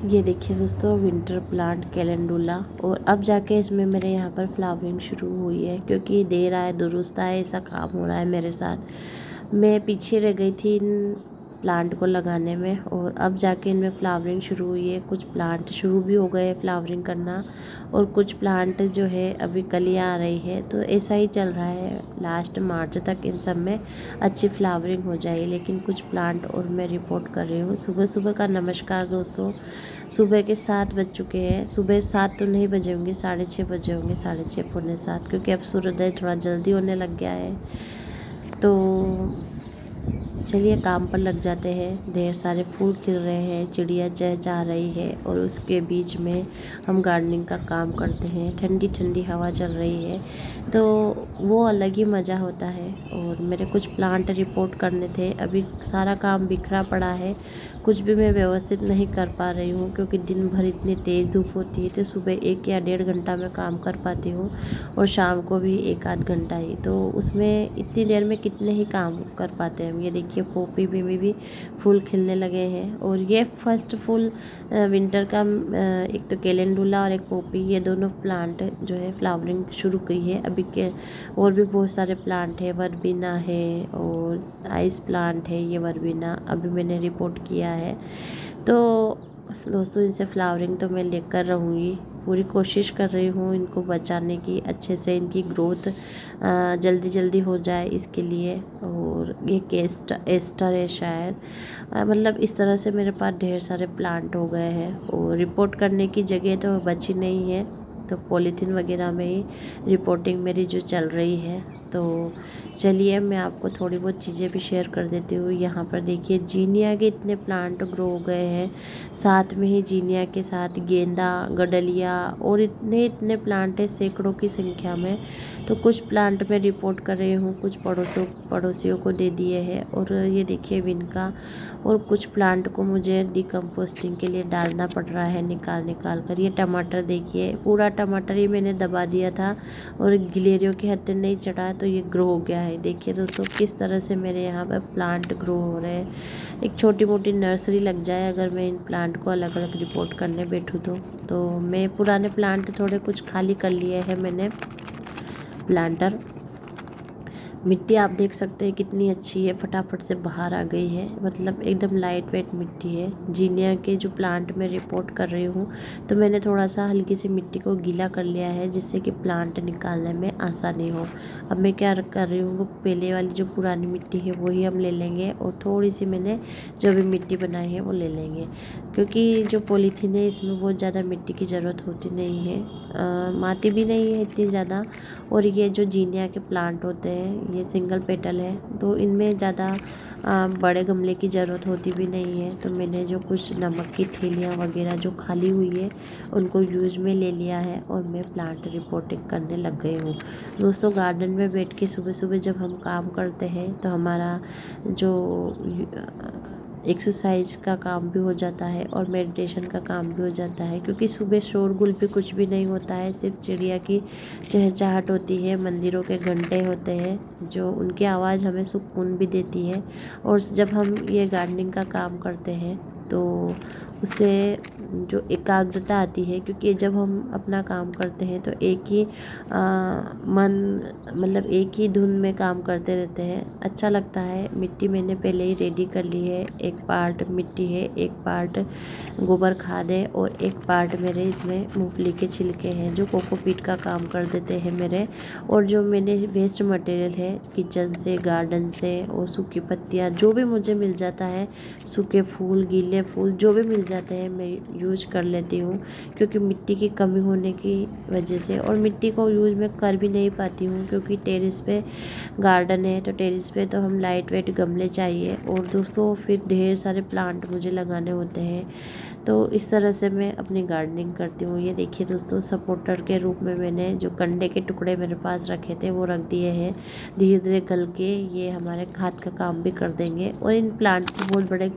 ये देखिए दोस्तों, विंटर प्लांट कैलेंडुला। और अब जाके इसमें मेरे यहाँ पर फ्लावरिंग शुरू हुई है, क्योंकि देर आए दुरुस्त आए ऐसा काम हो रहा है मेरे साथ। मैं पीछे रह गई थी इन प्लांट को लगाने में, और अब जाके इनमें फ्लावरिंग शुरू हुई है। कुछ प्लांट शुरू भी हो गए फ्लावरिंग करना, और कुछ प्लांट जो है अभी कलियाँ आ रही है। तो ऐसा ही चल रहा है, लास्ट मार्च तक इन सब में अच्छी फ्लावरिंग हो जाएगी। लेकिन कुछ प्लांट और मैं रिपोर्ट कर रही हूँ। सुबह सुबह का नमस्कार दोस्तों। सुबह के 7 बज चुके हैं। सुबह 7 तो नहीं बजे होंगे, 6:30 बजे होंगे, 6:30 पौने 7, क्योंकि अब सूर्योदय थोड़ा जल्दी होने लग गया है। तो चलिए काम पर लग जाते हैं। ढेर सारे फूल खिल रहे हैं, चिड़िया चहचहा रही है, और उसके बीच में हम गार्डनिंग का काम करते हैं। ठंडी ठंडी हवा चल रही है, तो वो अलग ही मज़ा होता है। और मेरे कुछ प्लांट रिपोर्ट करने थे, अभी सारा काम बिखरा पड़ा है। कुछ भी मैं व्यवस्थित नहीं कर पा रही हूँ, क्योंकि दिन भर इतनी तेज़ धूप होती है। तो सुबह 1 या 1.5 घंटा मैं काम कर पाती हूँ, और शाम को भी 1 आध घंटा ही। तो उसमें इतनी देर में कितने ही काम कर पाते हैं हम। ये देखिए पोपी में भी फूल खिलने लगे हैं। और ये फर्स्ट फुल विंटर का एक तो कैलेंडुला और एक पोपी, ये दोनों प्लांट जो है फ्लावरिंग शुरू की है अभी के। और भी बहुत सारे प्लांट है, वर्बिना है और आइस प्लांट है। ये वर्बिना अभी मैंने रिपोर्ट किया है। तो दोस्तों, इनसे फ्लावरिंग तो मैं लेकर रहूँगी, पूरी कोशिश कर रही हूँ इनको बचाने की, अच्छे से इनकी ग्रोथ जल्दी जल्दी हो जाए इसके लिए। और ये एस्टर है शायद, मतलब इस तरह से मेरे पास ढेर सारे प्लांट हो गए हैं। और रिपोर्ट करने की जगह तो बची नहीं है, तो पॉलीथीन वगैरह में ही रिपोर्टिंग मेरी जो चल रही है। तो चलिए मैं आपको थोड़ी बहुत चीज़ें भी शेयर कर देती हूँ। यहाँ पर देखिए जीनिया के इतने प्लांट ग्रो हो गए हैं, साथ में ही जीनिया के साथ गेंदा, गडलिया और इतने इतने प्लांट है सैकड़ों की संख्या में। तो कुछ प्लांट मैं रिपोर्ट कर रही हूँ, कुछ पड़ोसियों को दे दिए हैं। और ये देखिए विनका, और कुछ प्लांट को मुझे डिकम्पोस्टिंग के लिए डालना पड़ रहा है निकाल निकाल कर। ये टमाटर देखिए, पूरा टमाटर ही मैंने दबा दिया था, और गिलेरियों के हत्थे नहीं चढ़ा, तो ये ग्रो हो गया है। देखिए दोस्तों किस तरह से मेरे यहाँ पर प्लांट ग्रो हो रहे हैं। एक छोटी मोटी नर्सरी लग जाए अगर मैं इन प्लांट को अलग अलग रिपोर्ट करने बैठूँ तो मैं पुराने प्लांट थोड़े कुछ खाली कर लिए हैं मैंने प्लांटर। मिट्टी आप देख सकते हैं कितनी अच्छी है, फटाफट से बाहर आ गई है, मतलब एकदम लाइट वेट मिट्टी है। जीनिया के जो प्लांट में रिपोर्ट कर रही हूँ, तो मैंने थोड़ा सा हल्की सी मिट्टी को गीला कर लिया है, जिससे कि प्लांट निकालने में आसानी हो। अब मैं क्या कर रही हूँ, वो पहले वाली जो पुरानी मिट्टी है वही हम ले लेंगे, और थोड़ी सी मैंने जो भी मिट्टी बनाई है वो ले लेंगे, क्योंकि जो पॉलीथीन है इसमें बहुत ज़्यादा मिट्टी की ज़रूरत होती नहीं है, माटी भी नहीं है इतनी ज़्यादा। और ये जो जीनिया के प्लांट होते हैं ये सिंगल पेटल है, तो इनमें ज़्यादा बड़े गमले की ज़रूरत होती भी नहीं है। तो मैंने जो कुछ नमक की थैलियाँ वगैरह जो खाली हुई है उनको यूज़ में ले लिया है, और मैं प्लांट रिपोर्टिंग करने लग गई हूँ। दोस्तों गार्डन में बैठ के सुबह सुबह जब हम काम करते हैं तो हमारा जो एक्सरसाइज का काम भी हो जाता है और मेडिटेशन का काम भी हो जाता है, क्योंकि सुबह शोरगुल भी कुछ भी नहीं होता है, सिर्फ चिड़िया की चहचहाहट होती है, मंदिरों के घंटे होते हैं जो उनकी आवाज़ हमें सुकून भी देती है। और जब हम ये गार्डनिंग का काम करते हैं तो उससे जो एकाग्रता आती है, क्योंकि जब हम अपना काम करते हैं तो एक ही मन, मतलब एक ही धुन में काम करते रहते हैं, अच्छा लगता है। मिट्टी मैंने पहले ही रेडी कर ली है, एक पार्ट मिट्टी है, एक पार्ट गोबर खाद है, और एक पार्ट मेरे इसमें मूंगफली के छिलके हैं जो कोकोपीट का काम कर देते हैं मेरे। और जो मैंने वेस्ट मटेरियल है किचन से, गार्डन से, और सूखी पत्तियाँ जो भी मुझे मिल जाता है, सूखे फूल, गीले फूल जो भी मिल जाते हैं मैं यूज कर लेती हूँ, क्योंकि मिट्टी की कमी होने की वजह से। और मिट्टी को यूज मैं कर भी नहीं पाती हूँ, क्योंकि टेरेस पे गार्डन है, तो टेरेस पे तो हम लाइट वेट गमले चाहिए, और दोस्तों फिर ढेर सारे प्लांट मुझे लगाने होते हैं। तो इस तरह से मैं अपनी गार्डनिंग करती हूँ। ये देखिए दोस्तों, सपोर्टर के रूप में मैंने जो कंडे के टुकड़े मेरे पास रखे थे वो रख दिए हैं, धीरे धीरे गल के ये हमारे खाद का काम भी कर देंगे। और इन प्लांट को बहुत बड़े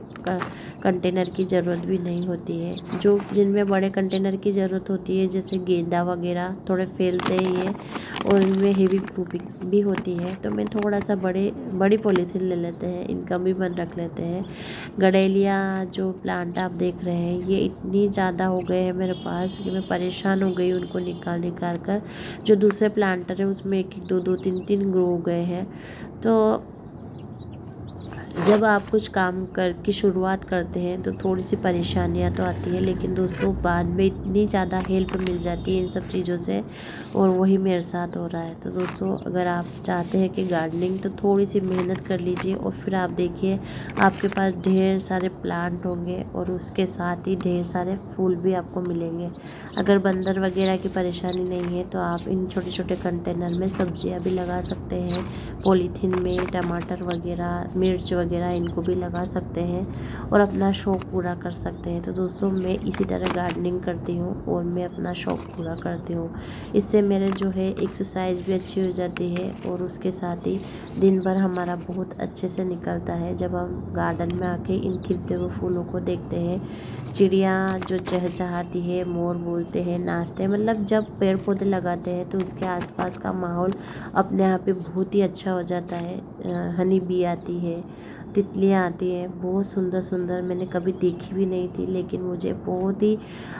कंटेनर की ज़रूरत भी नहीं होती है, जो जिनमें बड़े कंटेनर की ज़रूरत होती है जैसे गेंदा वगैरह थोड़े फैलते हैं ये, और इनमें हेवी प्रूफिंग भी होती है, तो मैं थोड़ा सा बड़ी पॉलीथीन ले लेते हैं, इनका भी मन रख लेते हैं। गडेलिया जो प्लांट आप देख रहे हैं हैं ये इतनी ज़्यादा हो गए हैं मेरे पास कि मैं परेशान हो गई उनको निकाल कर। जो दूसरे प्लांटर है उसमें एक एक दो दो तीन तीन ग्रो हो गए हैं। तो जब आप कुछ काम कर की शुरुआत करते हैं तो थोड़ी सी परेशानियां तो आती है, लेकिन दोस्तों बाद में इतनी ज़्यादा हेल्प मिल जाती है इन सब चीज़ों से, और वही मेरे साथ हो रहा है। तो दोस्तों अगर आप चाहते हैं कि गार्डनिंग, तो थोड़ी सी मेहनत कर लीजिए और फिर आप देखिए आपके पास ढेर सारे प्लांट होंगे और उसके साथ ही ढेर सारे फूल भी आपको मिलेंगे। अगर बंदर वगैरह की परेशानी नहीं है तो आप इन छोटे छोटे कंटेनर में सब्जियाँ भी लगा सकते हैं, पॉलीथीन में टमाटर वगैरह, मिर्च वगैरह इनको भी लगा सकते हैं और अपना शौक़ पूरा कर सकते हैं। तो दोस्तों मैं इसी तरह गार्डनिंग करती हूँ और मैं अपना शौक़ पूरा करती हूँ। इससे मेरे जो है एक्सरसाइज भी अच्छी हो जाती है और उसके साथ ही दिन भर हमारा बहुत अच्छे से निकलता है जब हम गार्डन में आके इन खिलते हुए फूलों को देखते हैं। चिड़िया जो चहचहाती है, मोर बोलते हैं, नाचते हैं, मतलब जब पेड़ पौधे लगाते हैं तो उसके आसपास का माहौल अपने आप ही बहुत ही अच्छा हो जाता है। हनी बी आती है, तितलियाँ आती हैं, बहुत सुंदर सुंदर, मैंने कभी देखी भी नहीं थी, लेकिन मुझे बहुत ही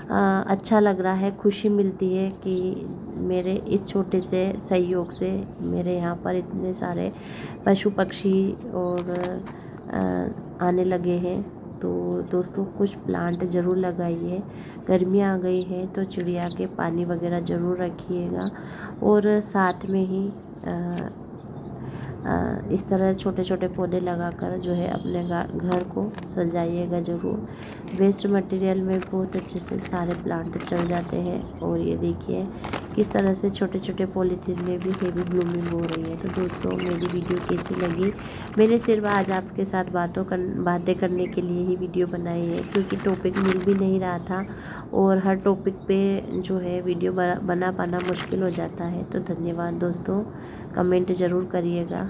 अच्छा लग रहा है, खुशी मिलती है कि मेरे इस छोटे से सहयोग से मेरे यहाँ पर इतने सारे पशु पक्षी और आने लगे हैं। तो दोस्तों कुछ प्लांट ज़रूर लगाइए। गर्मियाँ आ गई है तो चिड़िया के पानी वगैरह ज़रूर रखिएगा और साथ में ही इस तरह छोटे छोटे पौधे लगाकर जो है अपने घर को सजाइएगा ज़रूर। वेस्ट मटेरियल में बहुत अच्छे से सारे प्लांट चल जाते हैं। और ये देखिए किस तरह से छोटे छोटे पॉलीथीन में भी हेवी ब्लूमिंग हो रही है। तो दोस्तों मेरी वीडियो कैसी लगी? मैंने सिर्फ आज आपके साथ बातें करने के लिए ही वीडियो बनाई है, क्योंकि टॉपिक मिल भी नहीं रहा था और हर टॉपिक पे जो है वीडियो बना पाना मुश्किल हो जाता है। तो धन्यवाद दोस्तों, कमेंट ज़रूर करिएगा।